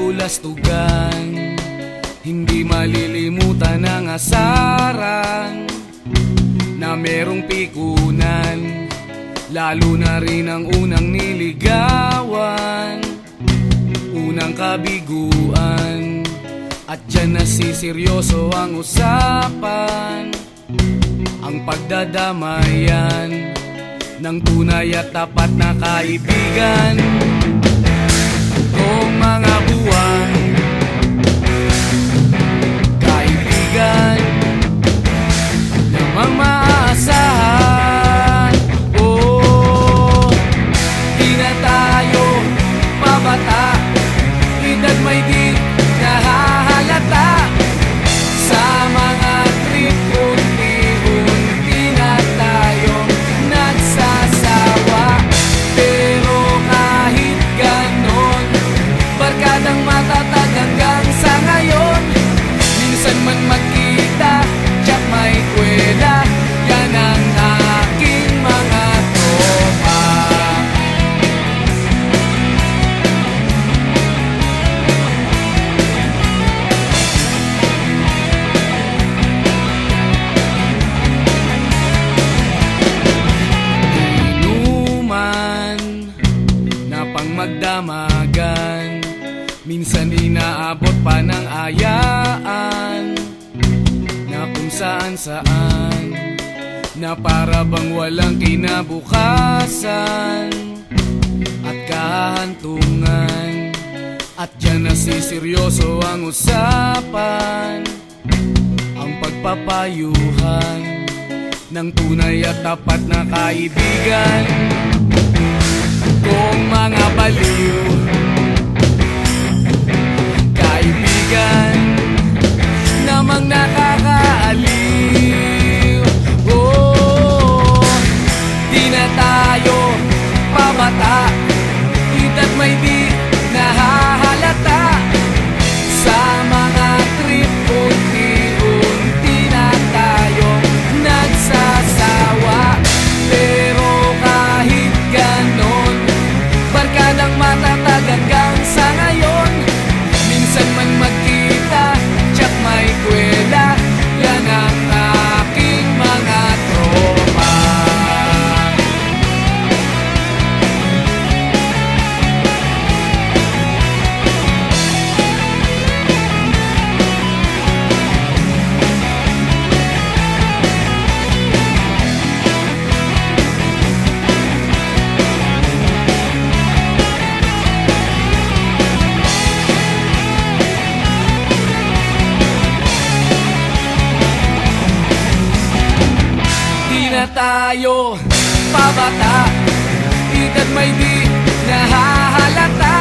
kabulastugan, hindi malilimutan ang asaran na merong pikunan, lalo na rin ang unang niligawan, unang kabiguan. At dyan nasiseryoso ang usapan, ang pagdadamayan ng tunay at tapat na kaibigan. Kung mga buwan, kaibigan namang maaasahan. Oh, di na tayo pabata, edad may di nahahalata. Sa mga trip, unti-unti na tayong nagsasawa. Pero kahit ganon, barkadang matatag hanggang sa ngayon. Minsan man magkita, tsak may kwela, yan ang aking mga tropa. Inuman na pang magdamagan, minsan inaabot pa ng ayaan, na kung saan-saan, na para bang walang kinabukasan at kahantungan. At dyan nasiseryoso ang usapan, ang pagpapayuhan ng tunay at tapat na kaibigan. Kung mga baliw, kaibigan namang nakakaaliw. Oh, di na tayo pabata, edad may di nahahalata. Sa mga trip, unti-unti na tayong nagsasawa. Pero kahit ganon, barkadang matatag hanggang sa ngayon. Minsan man magkita, tsak may kwela, yan ang aking mga tropa. Na tayo pabata, edad may di nahahalata.